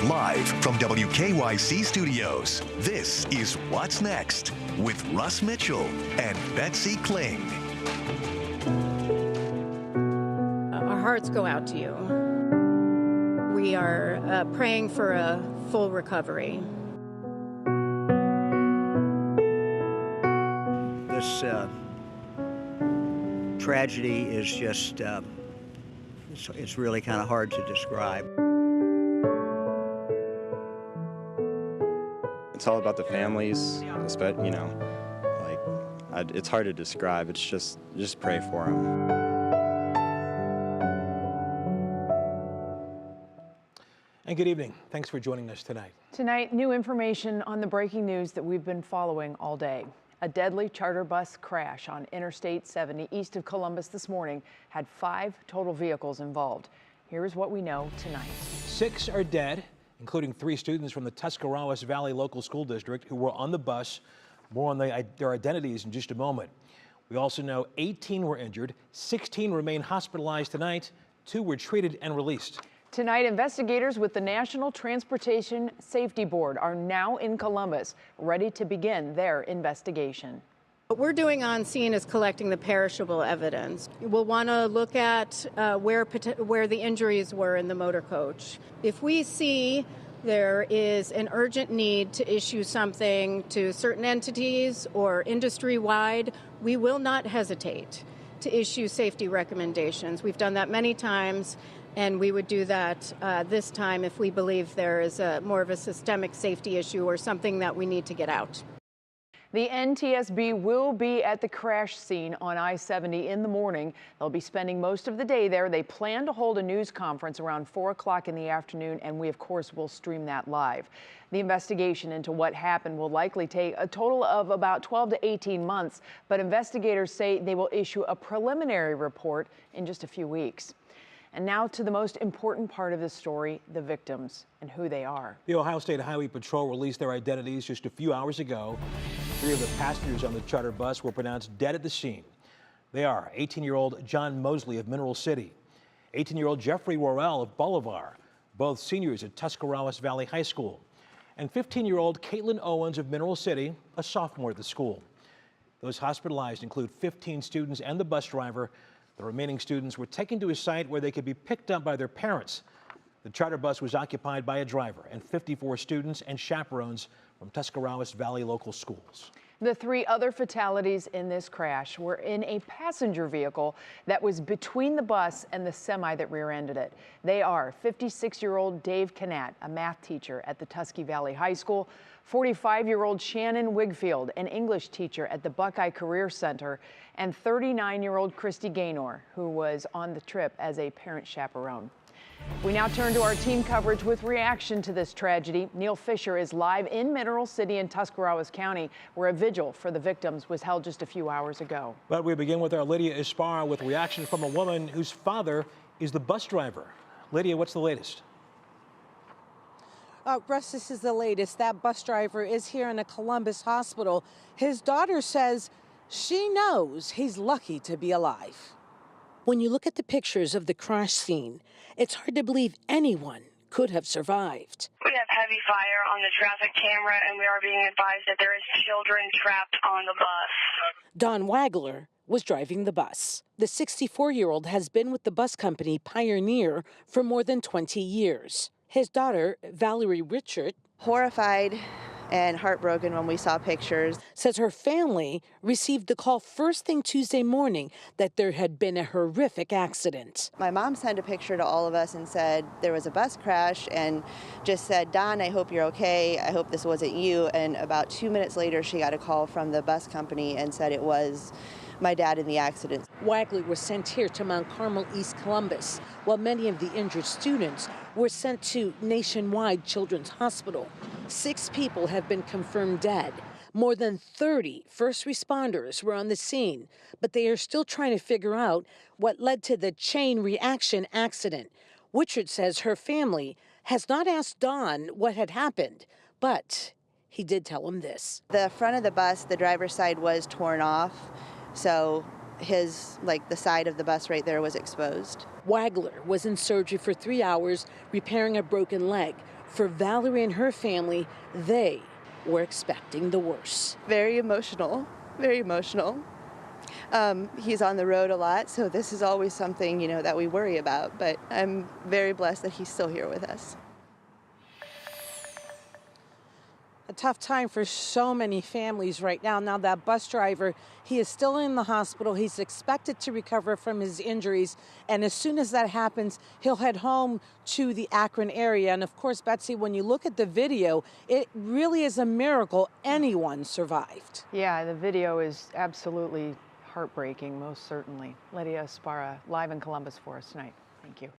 Live from WKYC Studios, this is What's Next with Russ Mitchell and Betsy Kling. Our hearts go out to you. We are praying for a full recovery. This tragedy is just, it's really kind of hard to describe. It's all about the families, but it's hard to describe. It's just pray for them. And good evening. Thanks for joining us tonight. Tonight, new information on the breaking news that we've been following all day. A deadly charter bus crash on Interstate 70 east of Columbus this morning had 5 total vehicles involved. Here's what we know tonight. 6 are dead, including 3 students from the Tuscarawas Valley Local School District who were on the bus. More on their identities in just a moment. We also know 18 were injured, 16 remain hospitalized tonight, 2 were treated and released. Tonight, investigators with the National Transportation Safety Board are now in Columbus, ready to begin their investigation. What we're doing on scene is collecting the perishable evidence. We'll want to look at where the injuries were in the motor coach. If we see there is an urgent need to issue something to certain entities or industry-wide, we will not hesitate to issue safety recommendations. We've done that many times, and we would do that this time if we believe there is more of a systemic safety issue or something that we need to get out. The NTSB will be at the crash scene on I-70 in the morning. They'll be spending most of the day there. They plan to hold a news conference around 4 o'clock in the afternoon, and we, of course, will stream that live. The investigation into what happened will likely take a total of about 12 to 18 months, but investigators say they will issue a preliminary report in just a few weeks. And now to the most important part of this story, the victims and who they are. The Ohio State Highway Patrol released their identities just a few hours ago. 3 of the passengers on the charter bus were pronounced dead at the scene. They are 18-year-old John Mosley of Mineral City, 18-year-old Jeffrey Worrell of Bolivar, both seniors at Tuscarawas Valley High School, and 15-year-old Caitlin Owens of Mineral City, a sophomore at the school. Those hospitalized include 15 students and the bus driver. The remaining students were taken to a site where they could be picked up by their parents. The charter bus was occupied by a driver and 54 students and chaperones from Tuscarawas Valley local schools. The 3 other fatalities in this crash were in a passenger vehicle that was between the bus and the semi that rear-ended it. They are 56-year-old Dave Canat, a math teacher at the Tusky Valley High School, 45-year-old Shannon Wigfield, an English teacher at the Buckeye Career Center, and 39-year-old Christy Gaynor, who was on the trip as a parent chaperone. We now turn to our team coverage with reaction to this tragedy. Neil Fisher is live in Mineral City in Tuscarawas County, where a vigil for the victims was held just a few hours ago. But we begin with our Lydia Esparra with reaction from a woman whose father is the bus driver. Lydia, what's the latest? Russ, this is the latest. That bus driver is here in a Columbus hospital. His daughter says she knows he's lucky to be alive. When you look at the pictures of the crash scene, it's hard to believe anyone could have survived. We have heavy fire on the traffic camera, and we are being advised that there is children trapped on the bus. Don Wagler was driving the bus. The 64-year-old has been with the bus company Pioneer for more than 20 years. His daughter, Valerie Wichert, horrified and heartbroken when we saw pictures, says her family received the call first thing Tuesday morning that there had been a horrific accident. My mom sent a picture to all of us and said there was a bus crash and just said, "Don, I hope you're okay. I hope this wasn't you." And about 2 minutes later, she got a call from the bus company and said it was my dad in the accident. Wagler was sent here to Mount Carmel, East Columbus, while many of the injured students were sent to Nationwide Children's Hospital. 6 people have been confirmed dead. More than 30 first responders were on the scene, but they are still trying to figure out what led to the chain reaction accident. Wichert says her family has not asked Don what had happened, but he did tell him this. The front of the bus, the driver's side was torn off. So the side of the bus right there was exposed. Wagler was in surgery for 3 hours, repairing a broken leg. For Valerie and her family, they were expecting the worst. Very emotional, very emotional. He's on the road a lot, so this is always something, that we worry about, but I'm very blessed that he's still here with us. A tough time for so many families right now. Now that bus driver, he is still in the hospital. He's expected to recover from his injuries. And as soon as that happens, he'll head home to the Akron area. And of course, Betsy, when you look at the video, it really is a miracle anyone survived. Yeah, the video is absolutely heartbreaking, most certainly. Lydia Esparra, live in Columbus for us tonight. Thank you.